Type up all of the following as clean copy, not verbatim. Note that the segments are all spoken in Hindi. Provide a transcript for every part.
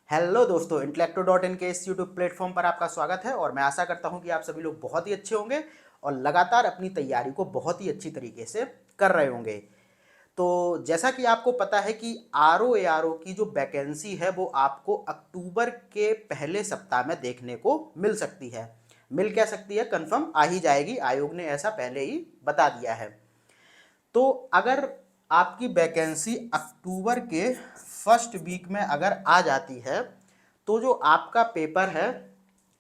हेलो दोस्तों, इंटेलेक्टो.इन के इस यूट्यूब प्लेटफॉर्म पर आपका स्वागत है और मैं आशा करता हूं कि आप सभी लोग बहुत ही अच्छे होंगे और लगातार अपनी तैयारी को बहुत ही अच्छी तरीके से कर रहे होंगे। तो जैसा कि आपको पता है कि आर ओ की जो वैकेंसी है वो आपको अक्टूबर के पहले सप्ताह में देखने को मिल सकती है। मिल क्या सकती है, कंफर्म आ ही जाएगी, आयोग ने ऐसा पहले ही बता दिया है। तो अगर आपकी वैकेंसी अक्टूबर के फर्स्ट वीक में अगर आ जाती है तो जो आपका पेपर है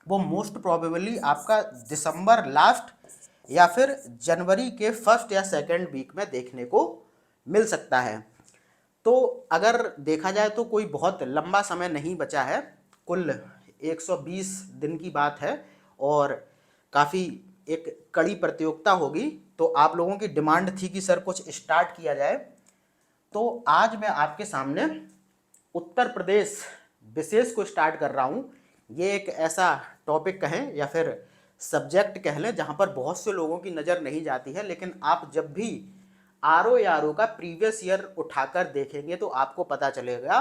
वो मोस्ट प्रोबेबली आपका दिसंबर लास्ट या फिर जनवरी के फर्स्ट या सेकेंड वीक में देखने को मिल सकता है। तो अगर देखा जाए तो कोई बहुत लंबा समय नहीं बचा है, कुल 120 दिन की बात है और काफ़ी एक कड़ी प्रतियोगिता होगी। तो आप लोगों की डिमांड थी कि सर कुछ स्टार्ट किया जाए, तो आज मैं आपके सामने उत्तर प्रदेश विशेष को स्टार्ट कर रहा हूँ। ये एक ऐसा टॉपिक कहें या फिर सब्जेक्ट कह लें जहाँ पर बहुत से लोगों की नज़र नहीं जाती है, लेकिन आप जब भी आर ओ का प्रीवियस ईयर उठाकर देखेंगे तो आपको पता चलेगा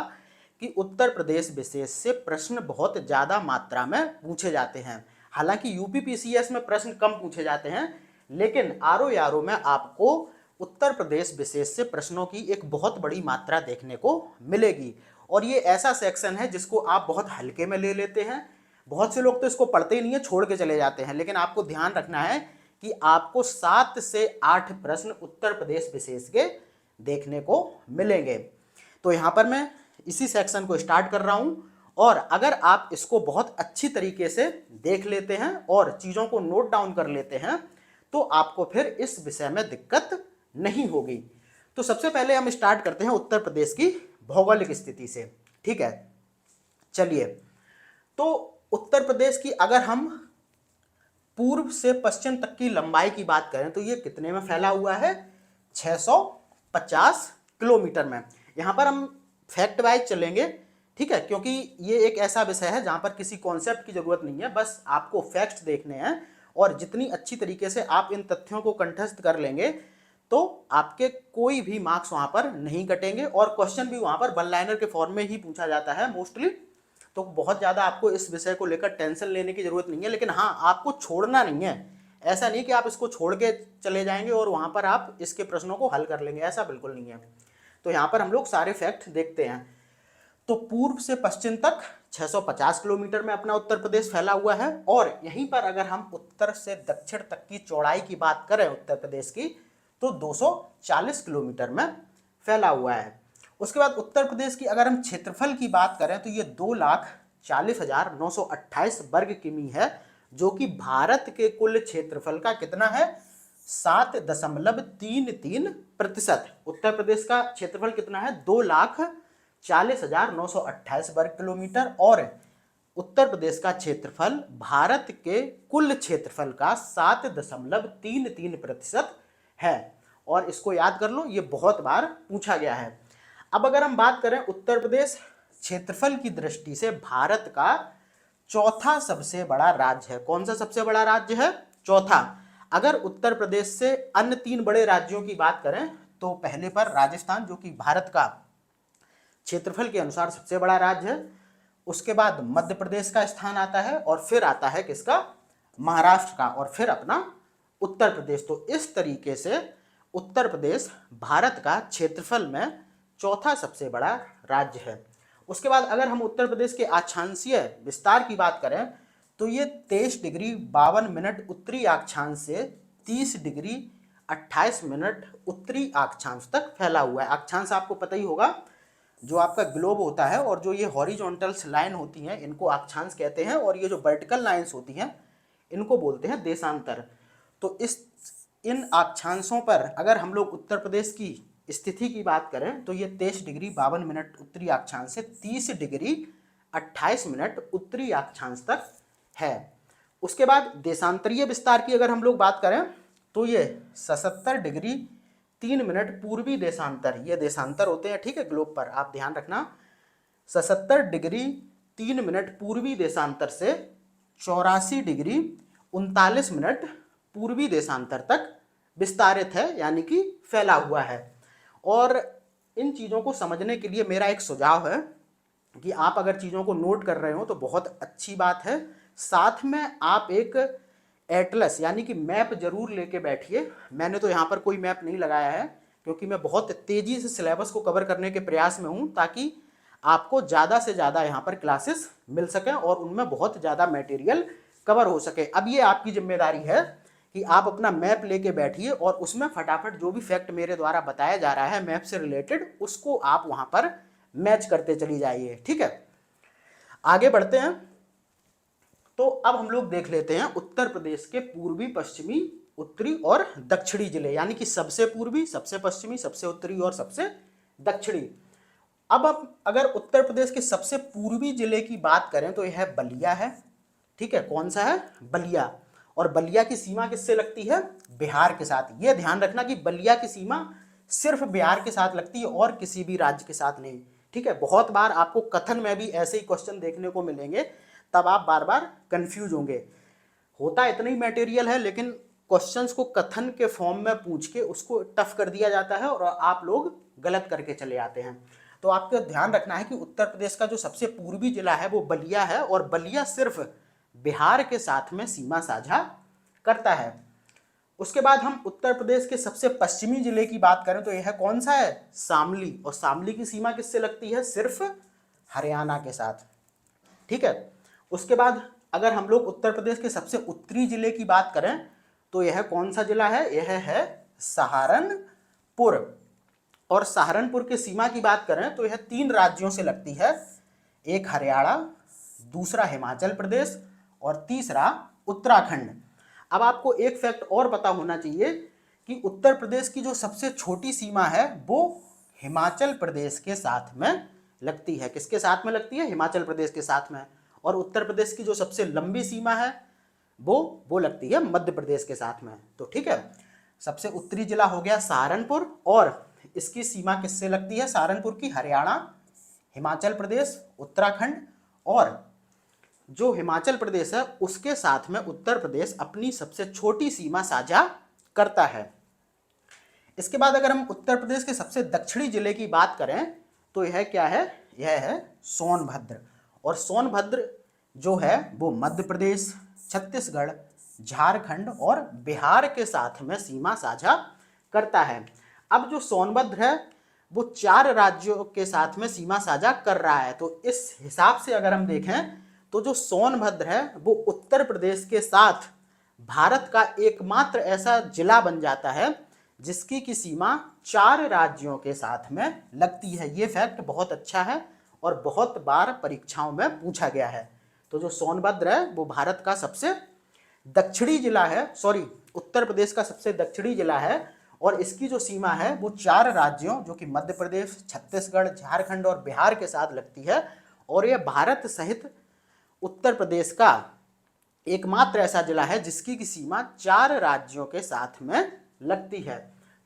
कि उत्तर प्रदेश विशेष से प्रश्न बहुत ज़्यादा मात्रा में पूछे जाते हैं। हालांकि यूपीपीसीएस में प्रश्न कम पूछे जाते हैं, लेकिन आर ओ में आपको उत्तर प्रदेश विशेष से प्रश्नों की एक बहुत बड़ी मात्रा देखने को मिलेगी। और ये ऐसा सेक्शन है जिसको आप बहुत हल्के में ले लेते हैं। बहुत से लोग तो इसको पढ़ते ही नहीं है, छोड़ के चले जाते हैं, लेकिन आपको ध्यान रखना है कि आपको 7 से 8 प्रश्न उत्तर प्रदेश विशेष के देखने को मिलेंगे। तो यहाँ पर मैं इसी सेक्शन को स्टार्ट कर रहा हूँ और अगर आप इसको बहुत अच्छी तरीके से देख लेते हैं और चीज़ों को नोट डाउन कर लेते हैं तो आपको फिर इस विषय में दिक्कत नहीं होगी। तो सबसे पहले हम स्टार्ट करते हैं उत्तर प्रदेश की भौगोलिक स्थिति से। ठीक है, चलिए। तो उत्तर प्रदेश की अगर हम पूर्व से पश्चिम तक की लंबाई की बात करें तो ये कितने में फैला हुआ है? 650 किलोमीटर में। यहाँ पर हम फैक्ट वाइज चलेंगे, ठीक है, क्योंकि ये एक ऐसा विषय है जहाँ पर किसी कॉन्सेप्ट की जरूरत नहीं है, बस आपको फैक्ट्स देखने हैं और जितनी अच्छी तरीके से आप इन तथ्यों को कंठस्थ कर लेंगे तो आपके कोई भी मार्क्स वहाँ पर नहीं कटेंगे और क्वेश्चन भी वहाँ पर वन लाइनर के फॉर्म में ही पूछा जाता है मोस्टली। तो बहुत ज़्यादा आपको इस विषय को लेकर टेंशन लेने की ज़रूरत नहीं है, लेकिन हाँ, आपको छोड़ना नहीं है। ऐसा नहीं कि आप इसको छोड़ के चले जाएंगे और वहाँ पर आप इसके प्रश्नों को हल कर लेंगे, ऐसा बिल्कुल नहीं है। तो यहाँ पर हम लोग सारे फैक्ट देखते हैं। तो पूर्व से पश्चिम तक 650 किलोमीटर में अपना उत्तर प्रदेश फैला हुआ है और यहीं पर अगर हम उत्तर से दक्षिण तक की चौड़ाई की बात करें उत्तर प्रदेश की तो 240 किलोमीटर में फैला हुआ है। उसके बाद उत्तर प्रदेश की अगर हम क्षेत्रफल की बात करें तो ये 2,40,928 वर्ग किमी है, जो कि भारत के कुल क्षेत्रफल का कितना है? 7.33%। उत्तर प्रदेश का क्षेत्रफल कितना है? 2,40,928 वर्ग किलोमीटर और उत्तर प्रदेश का क्षेत्रफल भारत के कुल क्षेत्रफल का 7.33% है। और इसको याद कर लो, ये बहुत बार पूछा गया है। अब अगर हम बात करें उत्तर प्रदेश क्षेत्रफल की दृष्टि से भारत का चौथा सबसे बड़ा राज्य है। कौन सा सबसे बड़ा राज्य है? चौथा। अगर उत्तर प्रदेश से अन्य 3 बड़े राज्यों की बात करें तो पहले पर राजस्थान, जो कि भारत का क्षेत्रफल के अनुसार सबसे बड़ा राज्य है। उसके बाद मध्य प्रदेश का स्थान आता है और फिर आता है किसका? महाराष्ट्र का, और फिर अपना उत्तर प्रदेश। तो इस तरीके से उत्तर प्रदेश भारत का क्षेत्रफल में चौथा सबसे बड़ा राज्य है। उसके बाद अगर हम उत्तर प्रदेश के अक्षांशीय विस्तार की बात करें तो ये 23 डिग्री 52 मिनट उत्तरी अक्षांश से 30 डिग्री 28 मिनट उत्तरी अक्षांश तक फैला हुआ है। अक्षांश आपको पता ही होगा, जो आपका ग्लोब होता है और जो ये हॉरिजॉन्टल्स लाइन होती हैं इनको अक्षांश कहते हैं और ये जो वर्टिकल लाइंस होती हैं इनको बोलते हैं देशांतर। तो इन अक्षांशों पर अगर हम लोग उत्तर प्रदेश की स्थिति की बात करें तो ये 23 डिग्री 52 मिनट उत्तरी अक्षांश से 30 डिग्री 28 मिनट उत्तरी अक्षांश तक है। उसके बाद देशांतरीय विस्तार की अगर हम लोग बात करें तो ये 77 डिग्री 3 मिनट पूर्वी देशांतर, ये देशांतर होते हैं, ठीक है, ग्लोब पर आप ध्यान रखना। 77 डिग्री 3 मिनट पूर्वी देशांतर से 84 डिग्री 39 मिनट पूर्वी देशांतर तक विस्तारित है, यानी कि फैला हुआ है। और इन चीज़ों को समझने के लिए मेरा एक सुझाव है कि आप अगर चीज़ों को नोट कर रहे हो तो बहुत अच्छी बात है। साथ में आप एक एटलस यानी कि मैप जरूर लेके बैठिए। मैंने तो यहाँ पर कोई मैप नहीं लगाया है क्योंकि मैं बहुत तेज़ी से सिलेबस को कवर करने के प्रयास में हूँ, ताकि आपको ज़्यादा से ज़्यादा यहाँ पर क्लासेस मिल सकें और उनमें बहुत ज़्यादा मटेरियल कवर हो सके। अब ये आपकी जिम्मेदारी है कि आप अपना मैप लेके बैठिए और उसमें फटाफट जो भी फैक्ट मेरे द्वारा बताया जा रहा है मैप से रिलेटेड, उसको आप वहाँ पर मैच करते चली जाइए। ठीक है, आगे बढ़ते हैं। तो अब हम लोग देख लेते हैं उत्तर प्रदेश के पूर्वी, पश्चिमी, उत्तरी और दक्षिणी जिले, यानी कि सबसे पूर्वी, सबसे पश्चिमी, सबसे उत्तरी और सबसे दक्षिणी। अब अगर उत्तर प्रदेश के सबसे पूर्वी जिले की बात करें तो यह बलिया है। ठीक है, कौन सा है? बलिया। और बलिया की सीमा किससे लगती है? बिहार के साथ। यह ध्यान रखना कि बलिया की सीमा सिर्फ बिहार के साथ लगती है और किसी भी राज्य के साथ नहीं। ठीक है, बहुत बार आपको कथन में भी ऐसे ही क्वेश्चन देखने को मिलेंगे, तब आप बार बार कंफ्यूज होंगे। होता इतना ही मटेरियल है, लेकिन क्वेश्चंस को कथन के फॉर्म में पूछ के उसको टफ कर दिया जाता है और आप लोग गलत करके चले आते हैं। तो आपको ध्यान रखना है कि उत्तर प्रदेश का जो सबसे पूर्वी जिला है वो बलिया है, और बलिया सिर्फ बिहार के साथ में सीमा साझा करता है। उसके बाद हम उत्तर प्रदेश के सबसे पश्चिमी जिले की बात करें तो यह कौन सा है? शामली। और शामली की सीमा किससे लगती है? सिर्फ हरियाणा के साथ। ठीक है, उसके बाद अगर हम लोग उत्तर प्रदेश के सबसे उत्तरी जिले की बात करें तो यह कौन सा जिला है? यह है सहारनपुर। और सहारनपुर की सीमा की बात करें तो यह 3 राज्यों से लगती है, एक हरियाणा, दूसरा हिमाचल प्रदेश और तीसरा उत्तराखंड। अब आपको एक फैक्ट और पता होना चाहिए कि उत्तर प्रदेश की जो सबसे छोटी सीमा है वो हिमाचल प्रदेश के साथ में लगती है। किसके साथ में लगती है? हिमाचल प्रदेश के साथ में। और उत्तर प्रदेश की जो सबसे लंबी सीमा है वो लगती है मध्य प्रदेश के साथ में। तो ठीक है, सबसे उत्तरी जिला हो गया सहारनपुर, और इसकी सीमा किससे लगती है? सहारनपुर की हरियाणा, हिमाचल प्रदेश, उत्तराखंड, और जो हिमाचल प्रदेश है उसके साथ में उत्तर प्रदेश अपनी सबसे छोटी सीमा साझा करता है। इसके बाद अगर हम उत्तर प्रदेश के सबसे दक्षिणी जिले की बात करें तो यह क्या है? यह है सोनभद्र। और सोनभद्र जो है वो मध्य प्रदेश, छत्तीसगढ़, झारखंड और बिहार के साथ में सीमा साझा करता है। अब जो सोनभद्र है वो 4 राज्यों के साथ में सीमा साझा कर रहा है। तो इस हिसाब से अगर हम देखें तो जो सोनभद्र है वो उत्तर प्रदेश के साथ भारत का एकमात्र ऐसा जिला बन जाता है जिसकी की सीमा 4 राज्यों के साथ में लगती है। ये फैक्ट बहुत अच्छा है और बहुत बार परीक्षाओं में पूछा गया है। तो जो सोनभद्र है वो भारत का सबसे दक्षिणी जिला है, उत्तर प्रदेश का सबसे दक्षिणी जिला है, और इसकी जो सीमा है वो 4 राज्यों जो कि मध्य प्रदेश, छत्तीसगढ़, झारखंड और बिहार के साथ लगती है। और यह भारत सहित उत्तर प्रदेश का एकमात्र ऐसा जिला है जिसकी की सीमा 4 राज्यों के साथ में लगती है।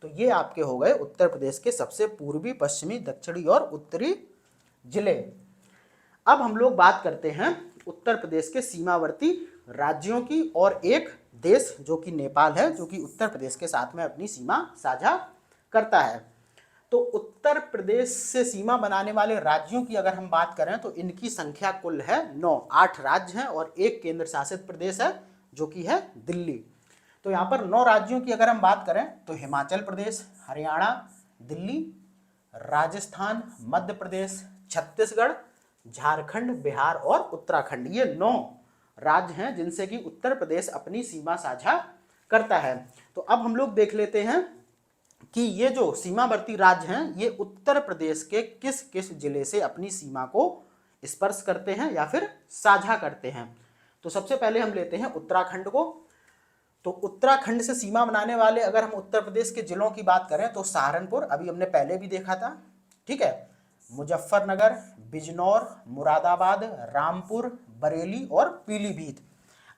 तो ये आपके हो गए उत्तर प्रदेश के सबसे पूर्वी, पश्चिमी, दक्षिणी और उत्तरी जिले। अब हम लोग बात करते हैं उत्तर प्रदेश के सीमावर्ती राज्यों की, और एक देश जो कि नेपाल है, जो कि उत्तर प्रदेश के साथ में अपनी सीमा साझा करता है। तो उत्तर प्रदेश से सीमा बनाने वाले राज्यों की अगर हम बात करें तो इनकी संख्या कुल है 9। 8 राज्य हैं और एक केंद्र शासित प्रदेश है जो कि है दिल्ली। तो यहाँ पर 9 राज्यों की अगर हम बात करें तो हिमाचल प्रदेश, हरियाणा, दिल्ली, राजस्थान, मध्य प्रदेश, छत्तीसगढ़, झारखंड, बिहार और उत्तराखंड, ये 9 राज्य हैं जिनसे कि उत्तर प्रदेश अपनी सीमा साझा करता है। तो अब हम लोग देख लेते हैं कि ये जो सीमावर्ती राज्य हैं ये उत्तर प्रदेश के किस किस जिले से अपनी सीमा को स्पर्श करते हैं या फिर साझा करते हैं। तो सबसे पहले हम लेते हैं उत्तराखंड को। तो उत्तराखंड से सीमा बनाने वाले अगर हम उत्तर प्रदेश के जिलों की बात करें तो सहारनपुर, अभी हमने पहले भी देखा था, ठीक है, मुजफ्फरनगर, बिजनौर, मुरादाबाद, रामपुर, बरेली और पीलीभीत।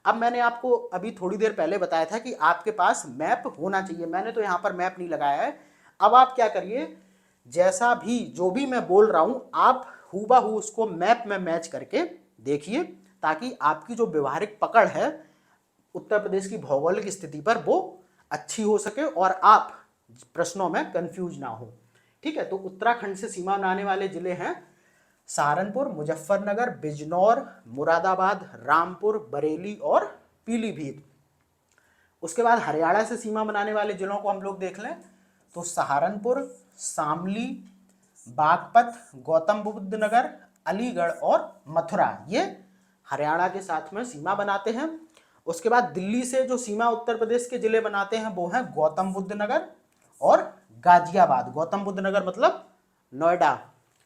अब मैंने आपको अभी थोड़ी देर पहले बताया था कि आपके पास मैप होना चाहिए, मैंने तो यहाँ पर मैप नहीं लगाया है। अब आप क्या करिए, जैसा भी जो भी मैं बोल रहा हूँ आप हूबहू उसको मैप में मैच करके देखिए, ताकि आपकी जो व्यवहारिक पकड़ है उत्तर प्रदेश की भौगोलिक स्थिति पर वो अच्छी हो सके और आप प्रश्नों में कंफ्यूज ना हो। ठीक है, तो उत्तराखंड से सीमा बनाने वाले जिले हैं सहारनपुर, मुजफ्फरनगर, बिजनौर, मुरादाबाद, रामपुर, बरेली और पीलीभीत। उसके बाद हरियाणा से सीमा बनाने वाले जिलों को हम लोग देख लें तो सहारनपुर, शामली, बागपत, गौतम बुद्ध नगर, अलीगढ़ और मथुरा, ये हरियाणा के साथ में सीमा बनाते हैं। उसके बाद दिल्ली से जो सीमा उत्तर प्रदेश के जिले बनाते हैं वो हैं गौतम बुद्ध नगर और गाजियाबाद। गौतम बुद्ध नगर मतलब नोएडा,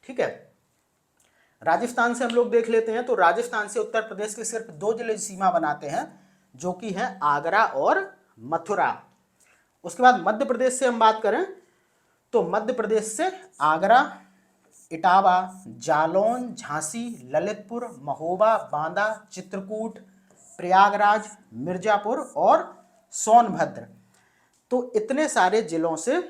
ठीक है। राजस्थान से हम लोग देख लेते हैं तो राजस्थान से उत्तर प्रदेश के सिर्फ 2 जिले सीमा बनाते हैं, जो कि है आगरा और मथुरा। उसके बाद मध्य प्रदेश से हम बात करें तो मध्य प्रदेश से आगरा, इटावा, जालौन, झांसी, ललितपुर, महोबा, बांदा, चित्रकूट, प्रयागराज, मिर्जापुर और सोनभद्र, तो इतने सारे जिलों से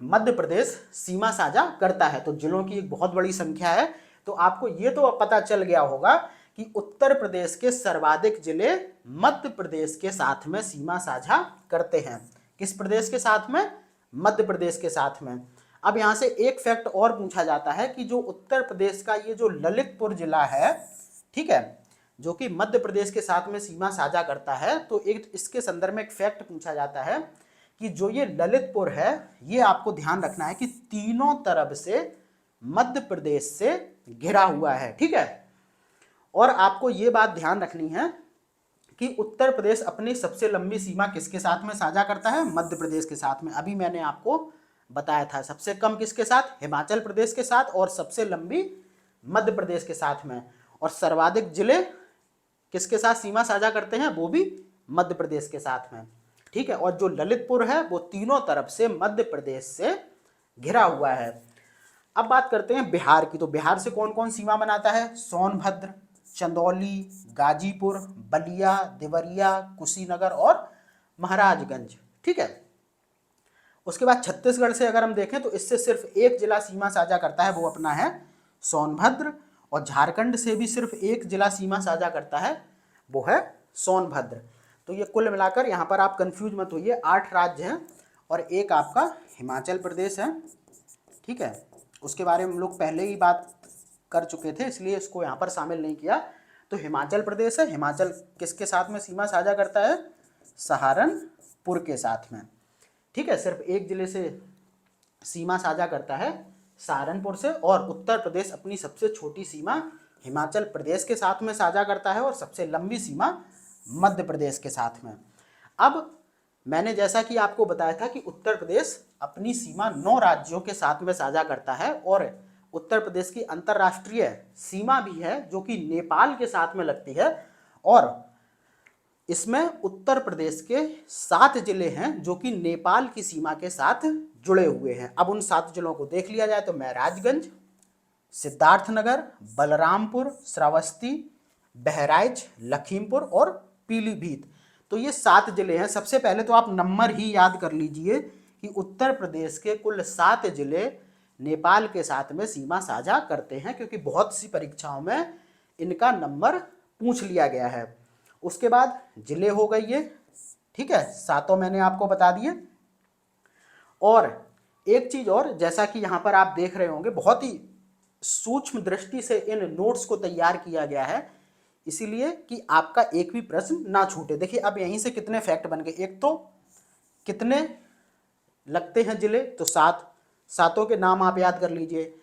मध्य प्रदेश सीमा साझा करता है। तो जिलों की एक बहुत बड़ी संख्या है। तो आपको ये तो पता चल गया होगा कि उत्तर प्रदेश के सर्वाधिक जिले मध्य प्रदेश के साथ में सीमा साझा करते हैं। किस प्रदेश के साथ में? मध्य प्रदेश के साथ में। अब यहाँ से एक फैक्ट और पूछा जाता है कि जो उत्तर प्रदेश का ये जो ललितपुर जिला है, ठीक है, जो कि मध्य प्रदेश के साथ में सीमा साझा करता है, तो एक इसके संदर्भ में एक फैक्ट पूछा जाता है कि जो ये ललितपुर है, ये आपको ध्यान रखना है कि तीनों तरफ से मध्य प्रदेश से घिरा हुआ है, ठीक है। और आपको ये बात ध्यान रखनी है कि उत्तर प्रदेश अपनी सबसे लंबी सीमा किसके साथ में साझा करता है? मध्य प्रदेश के साथ में। अभी मैंने आपको बताया था, सबसे कम किसके साथ? हिमाचल प्रदेश के साथ, और सबसे लंबी मध्य प्रदेश के साथ में। और सर्वाधिक जिले किसके साथ सीमा साझा करते हैं? वो भी मध्य प्रदेश के साथ में, ठीक है। और जो ललितपुर है वो तीनों तरफ से मध्य प्रदेश से घिरा हुआ है। अब बात करते हैं बिहार की। तो बिहार से कौन कौन सीमा बनाता है? सोनभद्र, चंदौली, गाजीपुर, बलिया, देवरिया, कुशीनगर और महाराजगंज, ठीक है। उसके बाद छत्तीसगढ़ से अगर हम देखें तो इससे सिर्फ एक जिला सीमा साझा करता है, वो अपना है सोनभद्र। और झारखंड से भी सिर्फ एक जिला सीमा साझा करता है, वो है सोनभद्र। तो ये कुल मिलाकर यहाँ पर आप कंफ्यूज मत होइए, 8 राज्य हैं और एक आपका हिमाचल प्रदेश है, ठीक है। उसके बारे में हम लोग पहले ही बात कर चुके थे, इसलिए इसको यहाँ पर शामिल नहीं किया। तो हिमाचल प्रदेश है, हिमाचल किसके साथ में सीमा साझा करता है? सहारनपुर के साथ में, ठीक है। सिर्फ एक जिले से सीमा साझा करता है, सहारनपुर से। और उत्तर प्रदेश अपनी सबसे छोटी सीमा हिमाचल प्रदेश के साथ में साझा करता है और सबसे लंबी सीमा मध्य प्रदेश के साथ में। अब मैंने जैसा कि आपको बताया था कि उत्तर प्रदेश अपनी सीमा 9 राज्यों के साथ में साझा करता है, और उत्तर प्रदेश की अंतर्राष्ट्रीय सीमा भी है जो कि नेपाल के साथ में लगती है। और इसमें उत्तर प्रदेश के 7 जिले हैं जो कि नेपाल की सीमा के साथ जुड़े हुए हैं। अब उन 7 जिलों को देख लिया जाए तो महराजगंज, सिद्धार्थनगर, बलरामपुर, श्रावस्ती, बहराइच, लखीमपुर और पीलीभीत। तो ये 7 जिले हैं। सबसे पहले तो आप नंबर ही याद कर लीजिए कि उत्तर प्रदेश के कुल 7 जिले नेपाल के साथ में सीमा साझा करते हैं, क्योंकि बहुत सी परीक्षाओं में इनका नंबर पूछ लिया गया है। उसके बाद जिले हो गई ये, ठीक है, 7 मैंने आपको बता दिए। और एक चीज और, जैसा कि यहाँ पर आप देख रहे होंगे, बहुत ही सूक्ष्म दृष्टि से इन नोट्स को तैयार किया गया है, इसीलिए कि आपका एक भी प्रश्न ना छूटे। देखिए अब यहीं से कितने फैक्ट बन गए। एक तो कितने लगते हैं जिले, तो 7, 7 के नाम आप याद कर लीजिए।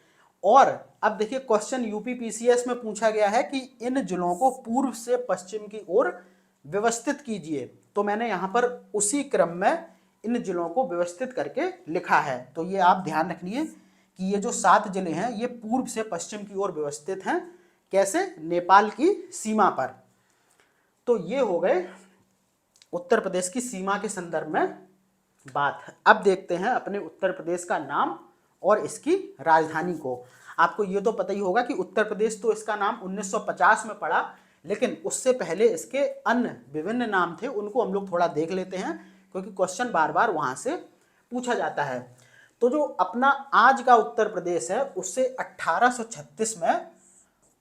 और अब देखिए क्वेश्चन यूपी पीसीएस में पूछा गया है कि इन जिलों को पूर्व से पश्चिम की ओर व्यवस्थित कीजिए। तो मैंने यहाँ पर उसी क्रम में इन जिलों को व्यवस्थित करके लिखा है। तो ये आप ध्यान रखिए कि ये जो 7 जिले हैं ये पूर्व से पश्चिम की ओर व्यवस्थित हैं। कैसे? नेपाल की सीमा पर। तो ये हो गए उत्तर प्रदेश की सीमा के संदर्भ में बात। अब देखते हैं अपने उत्तर प्रदेश का नाम और इसकी राजधानी को। आपको ये तो पता ही होगा कि उत्तर प्रदेश तो इसका नाम 1950 में पड़ा, लेकिन उससे पहले इसके अन्य विभिन्न नाम थे, उनको हम लोग थोड़ा देख लेते हैं, क्योंकि क्वेश्चन बार बार वहां से पूछा जाता है। तो जो अपना आज का उत्तर प्रदेश है उससे 1836 में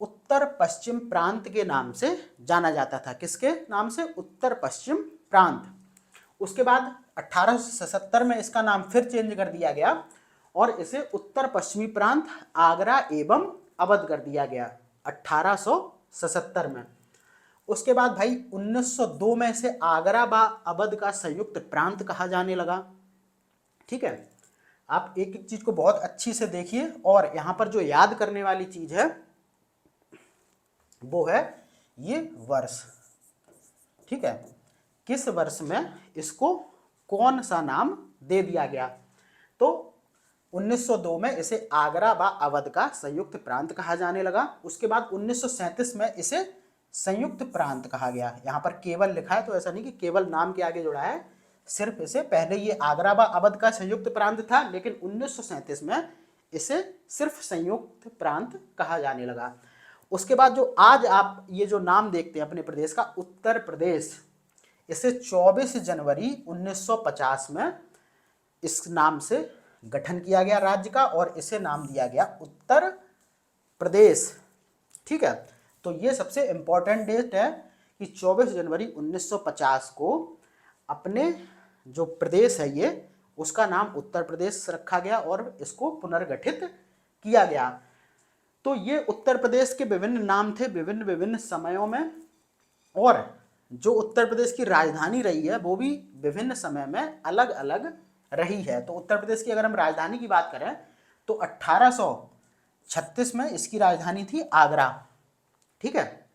उत्तर पश्चिम प्रांत के नाम से जाना जाता था। किसके नाम से? उत्तर पश्चिम प्रांत। उसके बाद 1877 में इसका नाम फिर चेंज कर दिया गया और इसे उत्तर पश्चिमी प्रांत आगरा एवं अवध कर दिया गया 1877 में। उसके बाद भाई 1902 में इसे आगरा व अवध का संयुक्त प्रांत कहा जाने लगा। ठीक है, आप एक एक चीज को बहुत अच्छी से देखिए, और यहां पर जो याद करने वाली चीज है वो है ये वर्ष। ठीक है, किस वर्ष में इसको कौन सा नाम दे दिया गया? तो 1902 में इसे आगरा व अवध का संयुक्त प्रांत कहा जाने लगा। उसके बाद 1937 में इसे संयुक्त प्रांत कहा गया। यहाँ पर केवल लिखा है, तो ऐसा नहीं कि केवल नाम के आगे जुड़ा है, सिर्फ इसे पहले ये आगरा व अवध का संयुक्त प्रांत था, लेकिन 1937 में इसे सिर्फ संयुक्त प्रांत कहा जाने लगा। उसके बाद जो आज आप ये जो नाम देखते हैं अपने प्रदेश का, उत्तर प्रदेश, इसे 24 जनवरी 1950 में इस नाम से गठन किया गया राज्य का, और इसे नाम दिया गया उत्तर प्रदेश। ठीक है, तो ये सबसे इंपॉर्टेंट डेट है कि 24 जनवरी 1950 को अपने जो प्रदेश है ये, उसका नाम उत्तर प्रदेश रखा गया और इसको पुनर्गठित किया गया। तो ये उत्तर प्रदेश के विभिन्न नाम थे विभिन्न विभिन्न समयों में, और जो उत्तर प्रदेश की राजधानी रही है वो भी विभिन्न समय में अलग अलग रही है। तो उत्तर प्रदेश की अगर हम राजधानी की बात करें तो 1836 में इसकी राजधानी थी आगरा। ठीक है,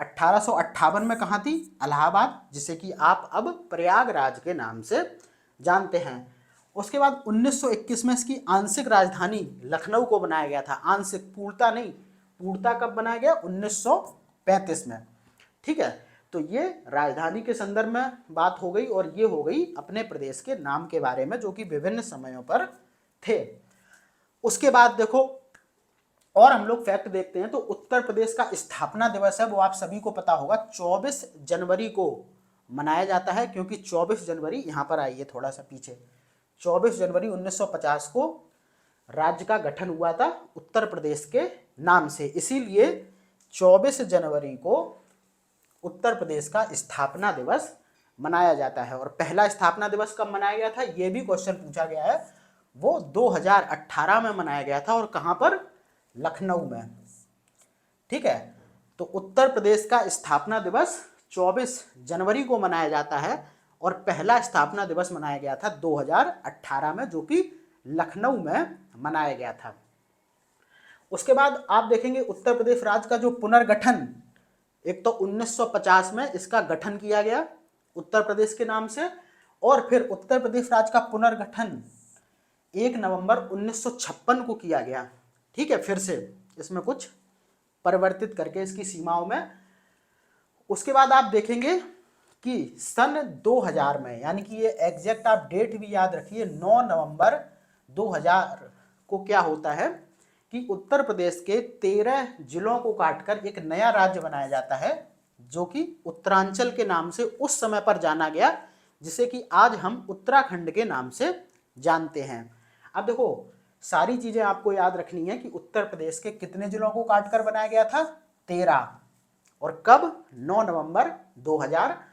1858 में कहाँ थी? इलाहाबाद, जिसे कि आप अब प्रयागराज के नाम से जानते हैं। उसके बाद 1921 में इसकी आंशिक राजधानी लखनऊ को बनाया गया था। आंशिक, पूर्णता नहीं। पूर्णता कब बनाया गया? 1935 में। ठीक है, तो ये राजधानी के संदर्भ में बात हो गई, और ये हो गई अपने प्रदेश के नाम के बारे में जो कि विभिन्न समयों पर थे। उसके बाद देखो और हम लोग फैक्ट देखते हैं, तो उत्तर प्रदेश का स्थापना दिवस है वो आप सभी को पता होगा 24 जनवरी को मनाया जाता है, क्योंकि 24 जनवरी, यहाँ पर आइए थोड़ा सा पीछे, 24 जनवरी 1950 को राज्य का गठन हुआ था उत्तर प्रदेश के नाम से, इसीलिए 24 जनवरी को उत्तर प्रदेश का स्थापना दिवस मनाया जाता है। और पहला स्थापना दिवस कब मनाया गया था, यह भी क्वेश्चन पूछा गया है, वो 2018 में मनाया गया था, और कहां पर? लखनऊ में। ठीक है, तो उत्तर प्रदेश का स्थापना दिवस 24 जनवरी को मनाया जाता है, और पहला स्थापना दिवस मनाया गया था 2018 में, जो कि लखनऊ में मनाया गया था। उसके बाद आप देखेंगे उत्तर प्रदेश राज्य का जो पुनर्गठन, एक तो 1950 में इसका गठन किया गया उत्तर प्रदेश के नाम से, और फिर उत्तर प्रदेश राज्य का पुनर्गठन 1 नवंबर 1956 को किया गया। ठीक है, फिर से इसमें कुछ परिवर्तित करके इसकी सीमाओं में। उसके बाद आप देखेंगे कि सन 2000 में, यानी कि ये एग्जैक्ट आप डेट भी याद रखिए, 9 नवंबर 2000 को क्या होता है कि उत्तर प्रदेश के 13 जिलों को काटकर एक नया राज्य बनाया जाता है, जो कि उत्तरांचल के नाम से उस समय पर जाना गया, जिसे कि आज हम उत्तराखंड के नाम से जानते हैं। अब देखो सारी चीजें आपको याद रखनी है कि उत्तर प्रदेश के कितने जिलों को काटकर बनाया गया था? 13। और कब? 9 नवंबर 2000।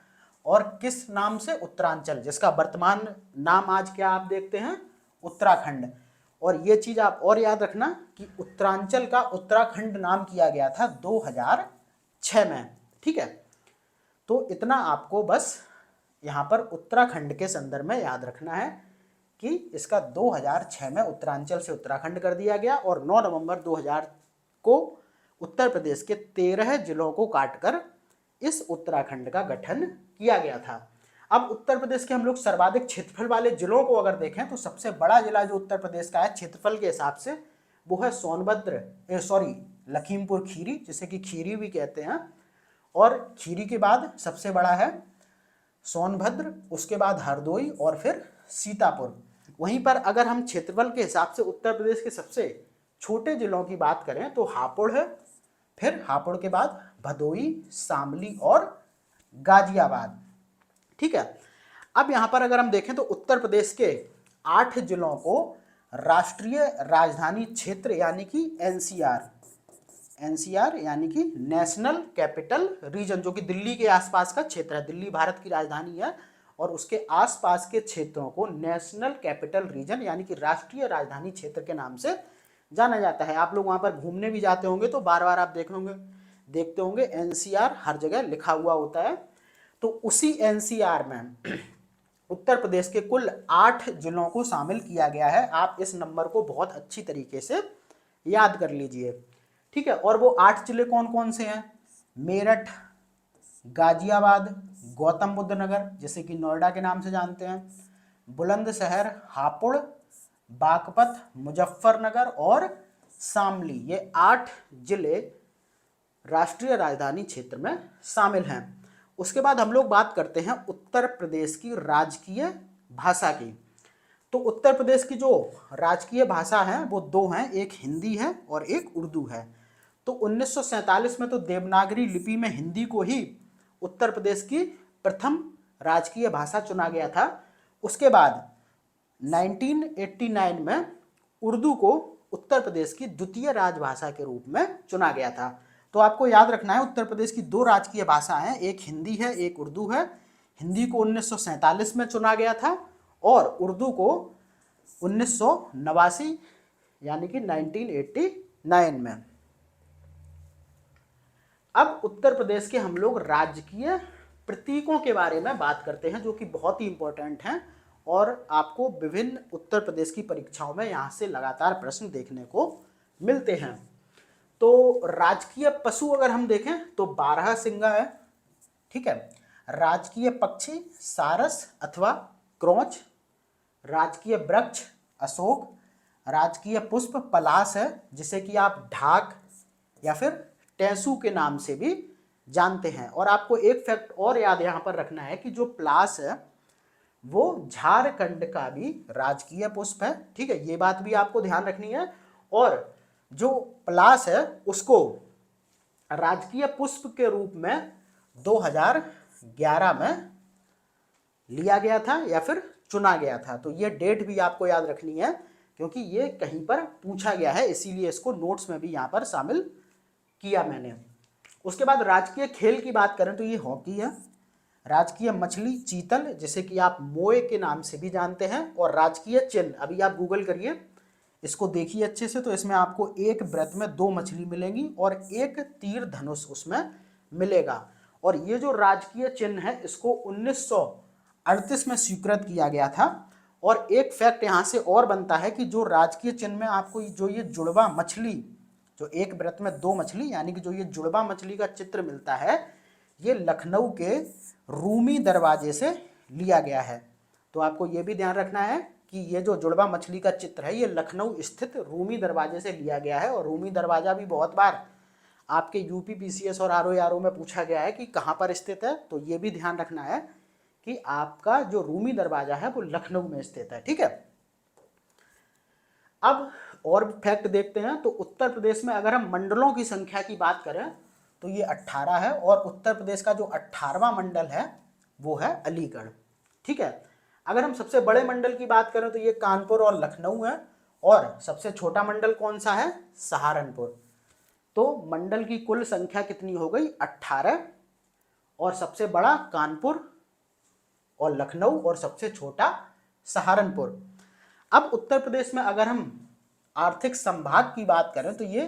और किस नाम से? उत्तरांचल, जिसका वर्तमान नाम आज क्या आप देखते हैं? उत्तराखंड। और ये चीज आप और याद रखना कि उत्तरांचल का उत्तराखंड नाम किया गया था 2006 में। ठीक है, तो इतना आपको बस यहाँ पर उत्तराखंड के संदर्भ में याद रखना है कि इसका 2006 में उत्तरांचल से उत्तराखंड कर दिया गया, और 9 नवंबर 2000 को उत्तर प्रदेश के 13 जिलों को काटकर इस उत्तराखंड का गठन किया गया था। अब उत्तर प्रदेश के हम लोग सर्वाधिक क्षेत्रफल वाले जिलों को अगर देखें तो सबसे बड़ा जिला जो उत्तर प्रदेश का है क्षेत्रफल के हिसाब से वो है लखीमपुर खीरी, जिसे कि खीरी भी कहते हैं, और खीरी के बाद सबसे बड़ा है सोनभद्र, उसके बाद हरदोई, और फिर सीतापुर। वहीं पर अगर हम क्षेत्रफल के हिसाब से उत्तर प्रदेश के सबसे छोटे जिलों की बात करें तो हापुड़ है, फिर हापुड़ के बाद भदोई, शामली और गाजियाबाद। ठीक है, अब यहाँ पर अगर हम देखें तो उत्तर प्रदेश के 8 जिलों को राष्ट्रीय राजधानी क्षेत्र यानी कि एनसीआर यानी कि नेशनल कैपिटल रीजन, जो कि दिल्ली के आसपास का क्षेत्र है, दिल्ली भारत की राजधानी है, और उसके आसपास के क्षेत्रों को नेशनल कैपिटल रीजन यानी कि राष्ट्रीय राजधानी क्षेत्र के नाम से जाना जाता है। आप लोग वहाँ पर घूमने भी जाते होंगे तो बार बार आप देखते होंगे एनसीआर हर जगह लिखा हुआ होता है। तो उसी एनसीआर में उत्तर प्रदेश के कुल 8 जिलों को शामिल किया गया है। आप इस नंबर को बहुत अच्छी तरीके से याद कर लीजिए, ठीक है। और वो 8 जिले कौन कौन से हैं? मेरठ, गाजियाबाद, गौतम बुद्ध नगर जिसे कि नोएडा के नाम से जानते हैं, बुलंदशहर, हापुड़, बागपत, मुजफ्फरनगर और शामली। ये 8 जिले राष्ट्रीय राजधानी क्षेत्र में शामिल हैं। उसके बाद हम लोग बात करते हैं उत्तर प्रदेश की राजकीय भाषा की। तो उत्तर प्रदेश की जो राजकीय भाषा है वो दो हैं, एक हिंदी है और एक उर्दू है। तो 1947 में तो देवनागरी लिपि में हिंदी को ही उत्तर प्रदेश की प्रथम राजकीय भाषा चुना गया था। उसके बाद 1989 में उर्दू को उत्तर प्रदेश की द्वितीय राजभाषा के रूप में चुना गया था। तो आपको याद रखना है उत्तर प्रदेश की दो राजकीय भाषा हैं, एक हिंदी है एक उर्दू है। हिंदी को 1947 में चुना गया था और उर्दू को 1989 यानी कि 1989 में। अब उत्तर प्रदेश के हम लोग राजकीय प्रतीकों के बारे में बात करते हैं जो कि बहुत ही इंपॉर्टेंट हैं और आपको विभिन्न उत्तर प्रदेश की परीक्षाओं में यहाँ से लगातार प्रश्न देखने को मिलते हैं। तो राजकीय पशु अगर हम देखें तो बारहसिंगा है, ठीक है। राजकीय पक्षी सारस अथवा क्रोंच, राजकीय वृक्ष अशोक, राजकीय पुष्प पलाश है जिसे कि आप ढाक या फिर टेंसू के नाम से भी जानते हैं। और आपको एक फैक्ट और याद यहाँ पर रखना है कि जो पलाश है वो झारखंड का भी राजकीय पुष्प है, ठीक है। ये बात भी आपको ध्यान रखनी है। और जो पलाश है उसको राजकीय पुष्प के रूप में 2011 में लिया गया था या फिर चुना गया था। तो ये डेट भी आपको याद रखनी है क्योंकि ये कहीं पर पूछा गया है, इसीलिए इसको नोट्स में भी यहाँ पर शामिल किया मैंने। उसके बाद राजकीय खेल की बात करें तो ये हॉकी है। राजकीय मछली चीतल जिसे कि आप मोए के नाम से भी जानते हैं। और राजकीय चिन्ह अभी आप गूगल करिए, इसको देखिए अच्छे से, तो इसमें आपको एक व्रत में 2 मछली मिलेंगी और एक तीर धनुष उसमें मिलेगा। और ये जो राजकीय चिन्ह है इसको 1938 में स्वीकृत किया गया था। और एक फैक्ट यहाँ से और बनता है कि जो राजकीय चिन्ह में आपको जो ये जुड़वा मछली, जो एक व्रत में 2 मछली यानी कि जो ये जुड़वा मछली का चित्र मिलता है, ये लखनऊ के रूमी दरवाजे से लिया गया है। तो आपको ये भी ध्यान रखना है कि ये जो जुड़वा मछली का चित्र है ये लखनऊ स्थित रूमी दरवाजे से लिया गया है। और रूमी दरवाजा भी बहुत बार आपके यूपी पीसीएस और आरओ में पूछा गया है कि कहाँ पर स्थित है। तो ये भी ध्यान रखना है कि आपका जो रूमी दरवाजा है वो लखनऊ में स्थित है, ठीक है। अब और फैक्ट देखते हैं। तो उत्तर प्रदेश में अगर हम मंडलों की संख्या की बात करें तो ये 18 है और उत्तर प्रदेश का जो 18वां मंडल है वो है अलीगढ़, ठीक है। अगर हम सबसे बड़े मंडल की बात करें तो ये कानपुर और लखनऊ है। और सबसे छोटा मंडल कौन सा है? सहारनपुर। तो मंडल की कुल संख्या कितनी हो गई? 18। और सबसे बड़ा कानपुर और लखनऊ और सबसे छोटा सहारनपुर। अब उत्तर प्रदेश में अगर हम आर्थिक संभाग की बात करें तो ये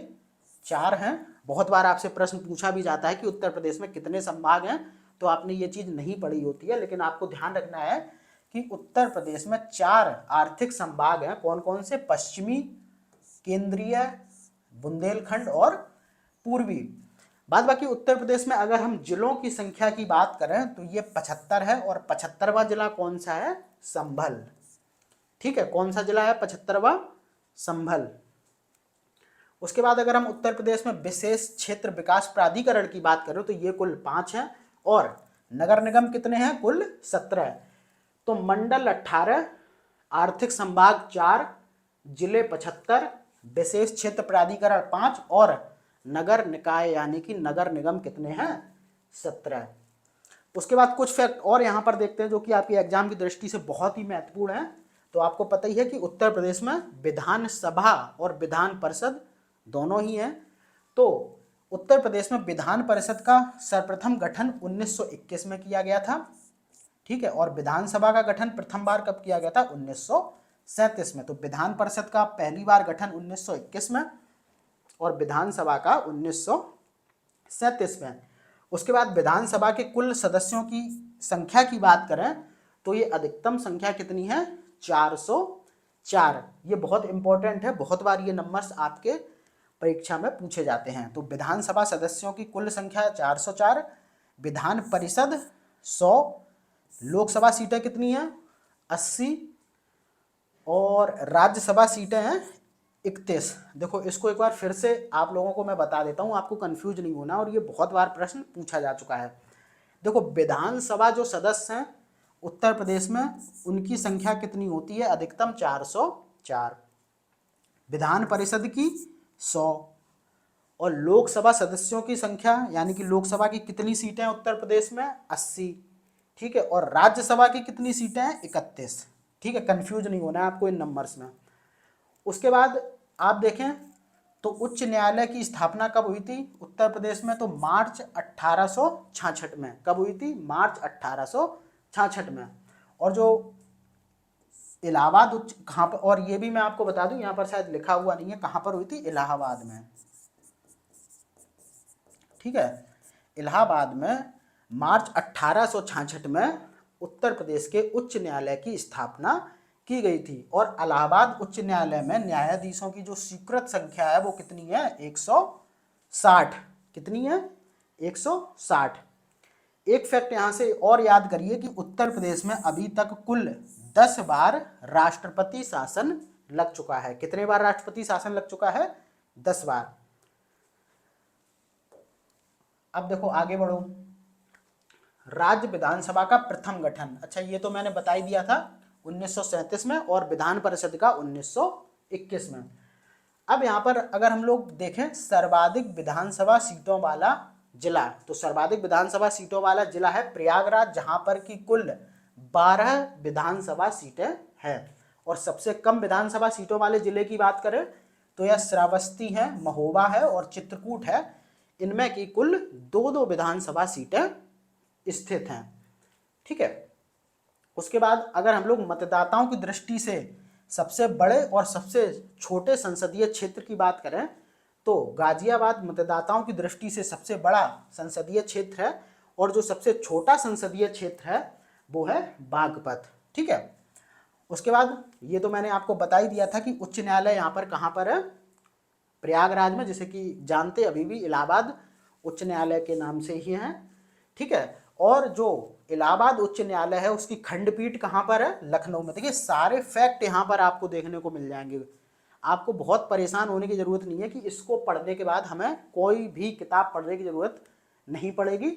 4 हैं। बहुत बार आपसे प्रश्न पूछा भी जाता है कि उत्तर प्रदेश में कितने संभाग हैं, तो आपने ये चीज़ नहीं पढ़ी होती है, लेकिन आपको ध्यान रखना है कि उत्तर प्रदेश में 4 आर्थिक संभाग हैं। कौन कौन से? पश्चिमी, केंद्रीय, बुंदेलखंड और पूर्वी। बाद बाकी उत्तर प्रदेश में अगर हम जिलों की संख्या की बात करें तो ये 75 है। और 75वां जिला कौन सा है? संभल, ठीक है। कौन सा जिला है 75वां? संभल। उसके बाद अगर हम उत्तर प्रदेश में विशेष क्षेत्र विकास प्राधिकरण की बात करें तो ये कुल 5 हैं। और नगर निगम कितने हैं? कुल 17। तो मंडल 18, आर्थिक संभाग 4, जिले 75, विशेष क्षेत्र प्राधिकरण 5 और नगर निकाय यानी कि नगर निगम कितने हैं? 17। उसके बाद कुछ फैक्ट और यहाँ पर देखते हैं जो कि आपके एग्जाम की दृष्टि से बहुत ही महत्वपूर्ण है। तो आपको पता ही है कि उत्तर प्रदेश में विधानसभा और विधान परिषद दोनों ही हैं। तो उत्तर प्रदेश में विधान परिषद का सर्वप्रथम गठन 1921 में किया गया था, ठीक है। और विधानसभा का गठन प्रथम बार कब किया गया था? 1937 में। तो विधान परिषद का पहली बार गठन 1921 में और विधानसभा का 1937 में। उसके बाद विधानसभा के कुल सदस्यों की संख्या की बात करें तो ये अधिकतम संख्या कितनी है, 404। ये बहुत इंपॉर्टेंट है, बहुत बार ये नंबर्स आपके परीक्षा में पूछे जाते हैं। तो विधानसभा सदस्यों की कुल संख्या 404, विधान परिषद 100, लोकसभा सीटें कितनी हैं 80 और राज्यसभा सीटें हैं 31। देखो इसको एक बार फिर से आप लोगों को मैं बता देता हूँ, आपको कंफ्यूज नहीं होना, और ये बहुत बार प्रश्न पूछा जा चुका है। देखो विधानसभा जो सदस्य हैं उत्तर प्रदेश में उनकी संख्या कितनी होती है, अधिकतम 404, विधान परिषद की 100 और लोकसभा सदस्यों की संख्या यानी कि लोकसभा की कितनी सीटें हैं उत्तर प्रदेश में 80, ठीक है, और राज्यसभा की कितनी सीटें हैं 31, ठीक है, कंफ्यूज नहीं होना है आपको इन नंबर्स में। उसके बाद आप देखें तो उच्च न्यायालय की स्थापना कब हुई थी उत्तर प्रदेश में, तो मार्च 1866 में। कब हुई थी, मार्च 1866 में। और जो इलाहाबाद उच्च कहाँ पर, और ये भी मैं आपको बता दूं यहाँ पर शायद लिखा हुआ नहीं है कहाँ पर हुई थी, इलाहाबाद में, ठीक है, इलाहाबाद में मार्च 1866 में उत्तर प्रदेश के उच्च न्यायालय की स्थापना की गई थी। और इलाहाबाद उच्च न्यायालय में न्यायाधीशों की जो स्वीकृत संख्या है वो कितनी है, 160। कितनी है, 160। एक फैक्ट यहाँ से और याद करिए कि उत्तर प्रदेश में अभी तक कुल 10 बार राष्ट्रपति शासन लग चुका है। कितने बार राष्ट्रपति शासन लग चुका है, 10 बार। अब देखो आगे बढ़ो, राज्य विधानसभा का प्रथम गठन। अच्छा ये तो मैंने बता ही दिया था 1937 में और विधान परिषद का 1921 में। अब यहाँ पर अगर हम लोग देखें सर्वाधिक विधानसभा सीटों वाला जिला, तो सर्वाधिक विधानसभा सीटों वाला जिला है प्रयागराज, जहां पर की कुल 12 विधानसभा सीटें हैं। और सबसे कम विधानसभा सीटों वाले जिले की बात करें तो यह श्रावस्ती है, महोबा है और चित्रकूट है। इनमें की कुल 2-2 विधानसभा सीटें स्थित हैं, ठीक है। उसके बाद अगर हम लोग मतदाताओं की दृष्टि से सबसे बड़े और सबसे छोटे संसदीय क्षेत्र की बात करें तो गाजियाबाद मतदाताओं की दृष्टि से सबसे बड़ा संसदीय क्षेत्र है और जो सबसे छोटा संसदीय क्षेत्र है वो है बागपत, ठीक है। उसके बाद ये तो मैंने आपको बता ही दिया था कि उच्च न्यायालय यहाँ पर कहाँ पर है, प्रयागराज में, जैसे कि जानते अभी भी इलाहाबाद उच्च न्यायालय के नाम से ही है, ठीक है। और जो इलाहाबाद उच्च न्यायालय है उसकी खंडपीठ कहाँ पर है, लखनऊ में। देखिए सारे फैक्ट यहाँ पर आपको देखने को मिल जाएंगे, आपको बहुत परेशान होने की ज़रूरत नहीं है कि इसको पढ़ने के बाद हमें कोई भी किताब पढ़ने की ज़रूरत नहीं पड़ेगी।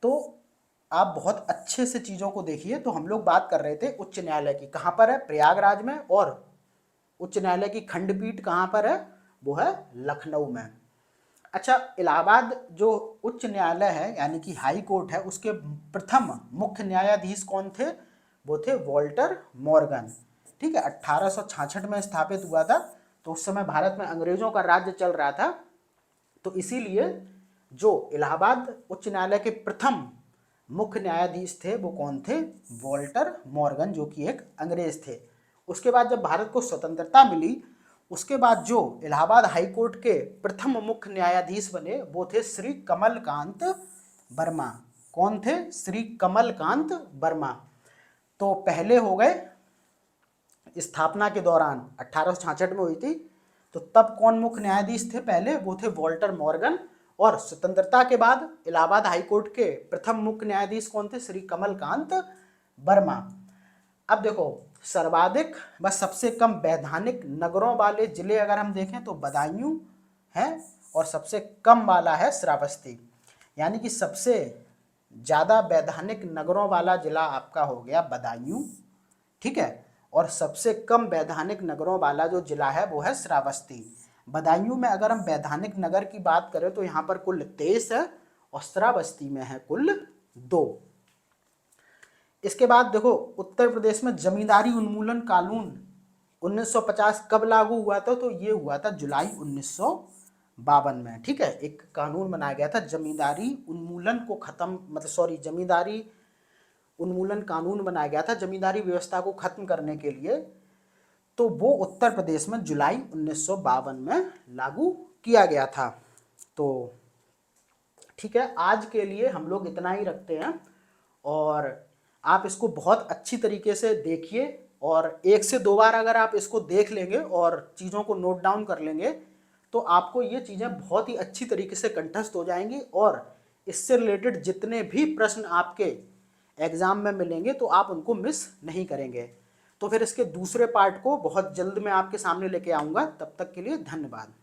तो आप बहुत अच्छे से चीज़ों को देखिए। तो हम लोग बात कर रहे थे उच्च न्यायालय की, कहाँ पर है, प्रयागराज में, और उच्च न्यायालय की खंडपीठ कहाँ पर है, वो है लखनऊ में। अच्छा इलाहाबाद जो उच्च न्यायालय है यानी कि हाई कोर्ट है उसके प्रथम मुख्य न्यायाधीश कौन थे, वो थे वॉल्टर मॉर्गन, ठीक है। 1866 में स्थापित हुआ था। तो उस समय भारत में अंग्रेजों का राज्य चल रहा था, तो इसीलिए जो इलाहाबाद उच्च न्यायालय के प्रथम मुख्य न्यायाधीश थे वो कौन थे, वॉल्टर मॉर्गन, जो कि एक अंग्रेज थे। उसके बाद जब भारत को स्वतंत्रता मिली उसके बाद जो इलाहाबाद हाई कोर्ट के प्रथम मुख्य न्यायाधीश बने वो थे श्री कमलकांत वर्मा। कौन थे, श्री कमलकांत वर्मा। तो पहले हो गए स्थापना के दौरान 1866 में हुई थी, तो तब कौन मुख्य न्यायाधीश थे पहले, वो थे वॉल्टर मॉर्गन। और स्वतंत्रता के बाद इलाहाबाद हाई कोर्ट के प्रथम मुख्य न्यायाधीश कौन थे, श्री कमलकांत वर्मा। अब देखो सर्वाधिक व सबसे कम वैधानिक नगरों वाले जिले अगर हम देखें तो बदायूं है और सबसे कम वाला है श्रावस्ती, यानी कि सबसे ज़्यादा वैधानिक नगरों वाला जिला आपका हो गया बदायूं, ठीक है। और सबसे कम वैधानिक नगरों वाला जो जिला है वो है श्रावस्ती। बदायूं में अगर हम वैधानिक नगर की बात करें तो यहाँ पर कुल 23 है और श्रावस्ती में है कुल 2। इसके बाद देखो उत्तर प्रदेश में जमींदारी उन्मूलन कानून 1950 कब लागू हुआ था, तो ये हुआ था जुलाई 1952 में, ठीक है। एक कानून बनाया गया था जमींदारी उन्मूलन को खत्म, मतलब सॉरी, जमींदारी उन्मूलन कानून बनाया गया था जमींदारी व्यवस्था को खत्म करने के लिए, तो वो उत्तर प्रदेश में जुलाई 1952 में लागू किया गया था। तो ठीक है, आज के लिए हम लोग इतना ही रखते हैं, और आप इसको बहुत अच्छी तरीके से देखिए, और 1 से 2 बार अगर आप इसको देख लेंगे और चीज़ों को नोट डाउन कर लेंगे तो आपको ये चीज़ें बहुत ही अच्छी तरीके से कंठस्थ हो जाएंगी, और इससे रिलेटेड जितने भी प्रश्न आपके एग्ज़ाम में मिलेंगे तो आप उनको मिस नहीं करेंगे। तो फिर इसके दूसरे पार्ट को बहुत जल्द मैं आपके सामने लेके आऊँगा। तब तक के लिए धन्यवाद।